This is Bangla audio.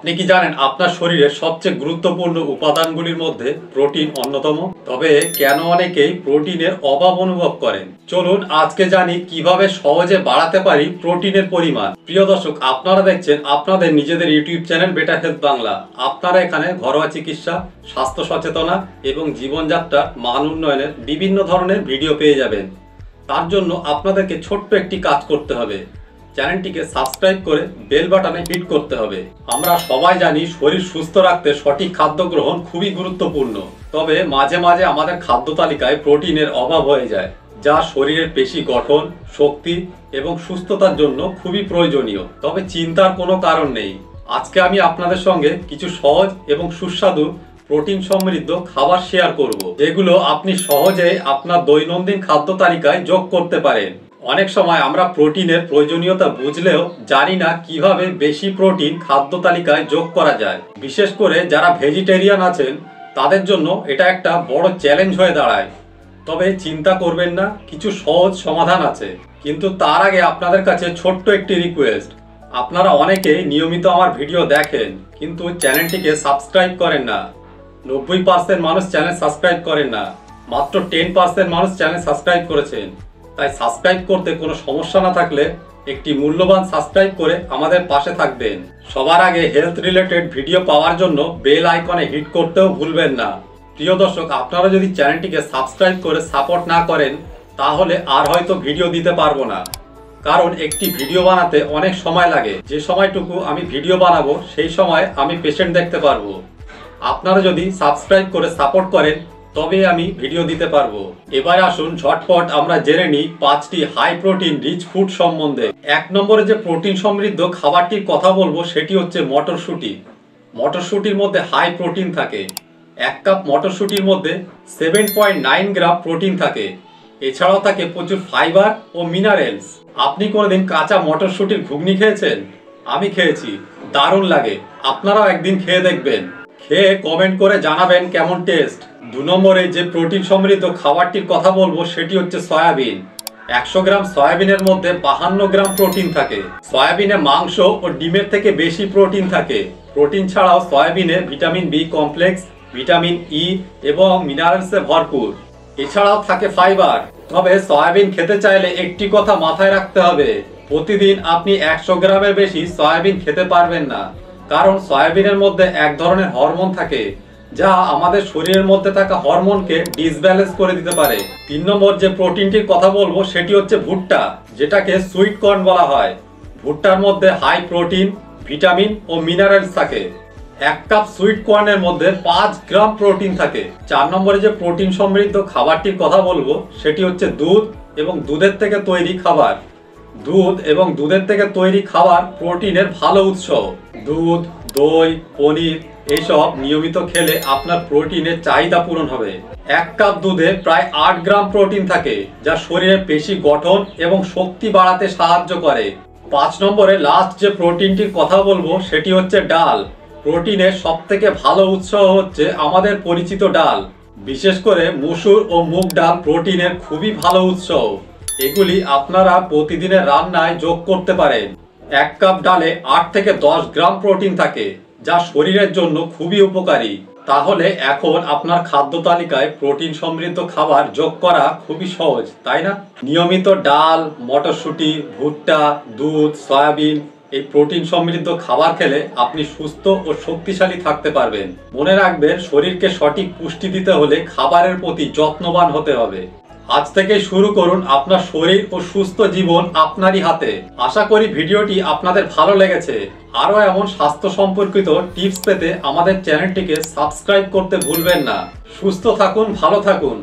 আপনি কি জানেন আপনার শরীরের সবচেয়ে গুরুত্বপূর্ণ উপাদানগুলির মধ্যে প্রোটিন অন্যতম? তবে কেন অনেকেই প্রোটিনের অভাব অনুভব করেন? চলুন আজকে জানি কিভাবে সহজে বাড়াতে পারি প্রোটিনের পরিমাণ। প্রিয় দর্শক, আপনারা দেখছেন আপনাদের নিজেদের YouTube channel better health Bangla. আপনারা এখানে ঘরোয়া চিকিৎসা, স্বাস্থ্য সচেতনা এবং জীবনযাত্রার মান উন্নয়নের বিভিন্ন ধরনের ভিডিও পেয়ে যাবেন। তার জন্য আপনাদেরকে ছোট্ট একটি কাজ করতে হবে। চ্যানেলটিকে সাবস্ক্রাইব করে বেল বাটনে হিট করতে হবে। আমরা সবাই জানি শরীর সুস্থ রাখতে সঠিক খাদ্য গ্রহণ খুবই গুরুত্বপূর্ণ। তবে মাঝে মাঝে আমাদের খাদ্য তালিকায় প্রোটিনের অভাব হয়ে যায়, যা শরীরের পেশি গঠন, শক্তি এবং সুস্থতার জন্য খুবই প্রয়োজনীয়। তবে চিন্তার কোনো কারণ নেই। আজকে আমি আপনাদের সঙ্গে কিছু সহজ এবং সুস্বাদু প্রোটিন সমৃদ্ধ খাবার শেয়ার করব, যেগুলো আপনি সহজে আপনার দৈনন্দিন খাদ্য তালিকায় যোগ করতে পারেন। অনেক সময় আমরা প্রোটিনের প্রয়োজনীয়তা বুঝলেও জানি না কিভাবে বেশি প্রোটিন খাদ্য তালিকায় যোগ করা যায়। বিশেষ করে যারা ভেজিটেরিয়ান আছেন তাদের জন্য এটা একটা বড় চ্যালেঞ্জ হয়ে দাঁড়ায়। তবে চিন্তা করবেন না, কিছু সহজ সমাধান আছে। কিন্তু তার আগে আপনাদের কাছে ছোট্ট একটি রিকোয়েস্ট। আপনারা অনেকেই নিয়মিত আমার ভিডিও দেখেন কিন্তু চ্যানেলটিকে সাবস্ক্রাইব করেন না। 90% মানুষ চ্যানেল সাবস্ক্রাইব করেন না, মাত্র 10% মানুষ চ্যানেল সাবস্ক্রাইব করেছেন। তাই সাবস্ক্রাইব করতে কোনো সমস্যা না থাকলে একটি মূল্যবান সাবস্ক্রাইব করে আমাদের পাশে থাকবেন। সবার আগে হেলথ রিলেটেড ভিডিও পাওয়ার জন্য বেল আইকনে হিট করতেও ভুলবেন না। প্রিয় দর্শক, আপনারা যদি চ্যানেলটিকে সাবস্ক্রাইব করে সাপোর্ট না করেন তাহলে আর হয়তো ভিডিও দিতে পারবো না। কারণ একটি ভিডিও বানাতে অনেক সময় লাগে। যে সময়টুকু আমি ভিডিও বানাবো সেই সময় আমি পেশেন্ট দেখতে পারবো। আপনারা যদি সাবস্ক্রাইব করে সাপোর্ট করেন তবে আমি ভিডিও দিতে পারবো। এবার আসুন ঝটপট আমরা জেনে নিই 5টি হাই প্রোটিন রিচ ফুড সম্বন্ধে। 1 নম্বরে যে প্রোটিন সমৃদ্ধ খাবারটির কথা বলবো সেটি হচ্ছে মটরশুঁটি। মটরশুঁটির মধ্যে হাই প্রোটিন থাকে। 1 কাপ মটরশুঁটির মধ্যে 7.9 গ্রাম প্রোটিন থাকে। এছাড়াও থাকে প্রচুর ফাইবার ও মিনারেলস। আপনি কোনোদিন কাঁচা মটরশুঁটির ঘুগনি খেয়েছেন? আমি খেয়েছি, দারুণ লাগে। আপনারাও একদিন খেয়ে দেখবেন। খেয়ে কমেন্ট করে জানাবেন কেমন টেস্ট। 2 নম্বরে যে প্রোটিন সমৃদ্ধ খাবারটির কথা বলবো সেটি হচ্ছে সয়াবিন। 100 গ্রাম সয়াবিনের মধ্যে 52 গ্রাম প্রোটিন থাকে। সয়াবিনে মাংস ও ডিমের থেকে বেশি প্রোটিন থাকে। প্রোটিন ছাড়াও সয়াবিনে vitamin B complex, vitamin E এবং মিনারেলসে ভরপুর। এছাড়াও থাকে ফাইবার। তবে সয়াবিন খেতে চাইলে একটি কথা মাথায় রাখতে হবে, প্রতিদিন আপনি 100 গ্রামের বেশি সয়াবিন খেতে পারবেন না। কারণ সয়াবিনের মধ্যে এক ধরনের হরমোন থাকে যা আমাদের শরীরের মধ্যে থাকা হরমোনকে ডিসব্যালেন্স করে দিতে পারে। 3 নম্বর যে প্রোটিনটির কথা বলবো সেটি হচ্ছে ভুট্টা, যেটাকে সুইট কর্ন বলা হয়। ভুট্টার মধ্যে হাই প্রোটিন, ভিটামিন ও মিনারেলস থাকে। 1 কাপ সুইট কর্নের মধ্যে 5 গ্রাম প্রোটিন থাকে। 4 নম্বরে যে প্রোটিন সমৃদ্ধ খাবারটির কথা বলবো সেটি হচ্ছে দুধ এবং দুধের থেকে তৈরি খাবার। দুধ এবং দুধের থেকে তৈরি খাবার প্রোটিনের ভালো উৎস। দুধ, দই, পনির এইসব নিয়মিত খেলে আপনার প্রোটিনের চাহিদা পূরণ হবে। 1 কাপ দুধে প্রায় 8 গ্রাম প্রোটিন থাকে, যা শরীরের পেশি গঠন এবং শক্তি বাড়াতে সাহায্য করে। 5 নম্বরে লাস্ট যে প্রোটিনটির কথা বলবো সেটি হচ্ছে ডাল। প্রোটিনের সবথেকে ভালো উৎস হচ্ছে আমাদের পরিচিত ডাল। বিশেষ করে মসুর ও মুগ ডাল প্রোটিনের খুবই ভালো উৎস। এগুলি আপনারা প্রতিদিনের রান্নায় যোগ করতে পারেন। 1 কাপ ডালে 8 থেকে 10 গ্রাম প্রোটিন থাকে, যা শরীরের জন্য খুবই উপকারী। তাহলে এখন আপনার খাদ্য তালিকায় প্রোটিন সমৃদ্ধ খাবার যোগ করা খুবই সহজ, তাই না? নিয়মিত ডাল, মটরশুঁটি, ভুট্টা, দুধ, সয়াবিন এই প্রোটিন সমৃদ্ধ খাবার খেলে আপনি সুস্থ ও শক্তিশালী থাকতে পারবেন। মনে রাখবেন, শরীরকে সঠিক পুষ্টি দিতে হলে খাবারের প্রতি যত্নবান হতে হবে। আজ থেকে শুরু করুন আপনার শরীর ও সুস্থ জীবন আপনারই হাতে। আশা করি ভিডিওটি আপনাদের ভালো লেগেছে। আরও এমন স্বাস্থ্য সম্পর্কিত টিপস পেতে আমাদের চ্যানেলটিকে সাবস্ক্রাইব করতে ভুলবেন না। সুস্থ থাকুন, ভালো থাকুন।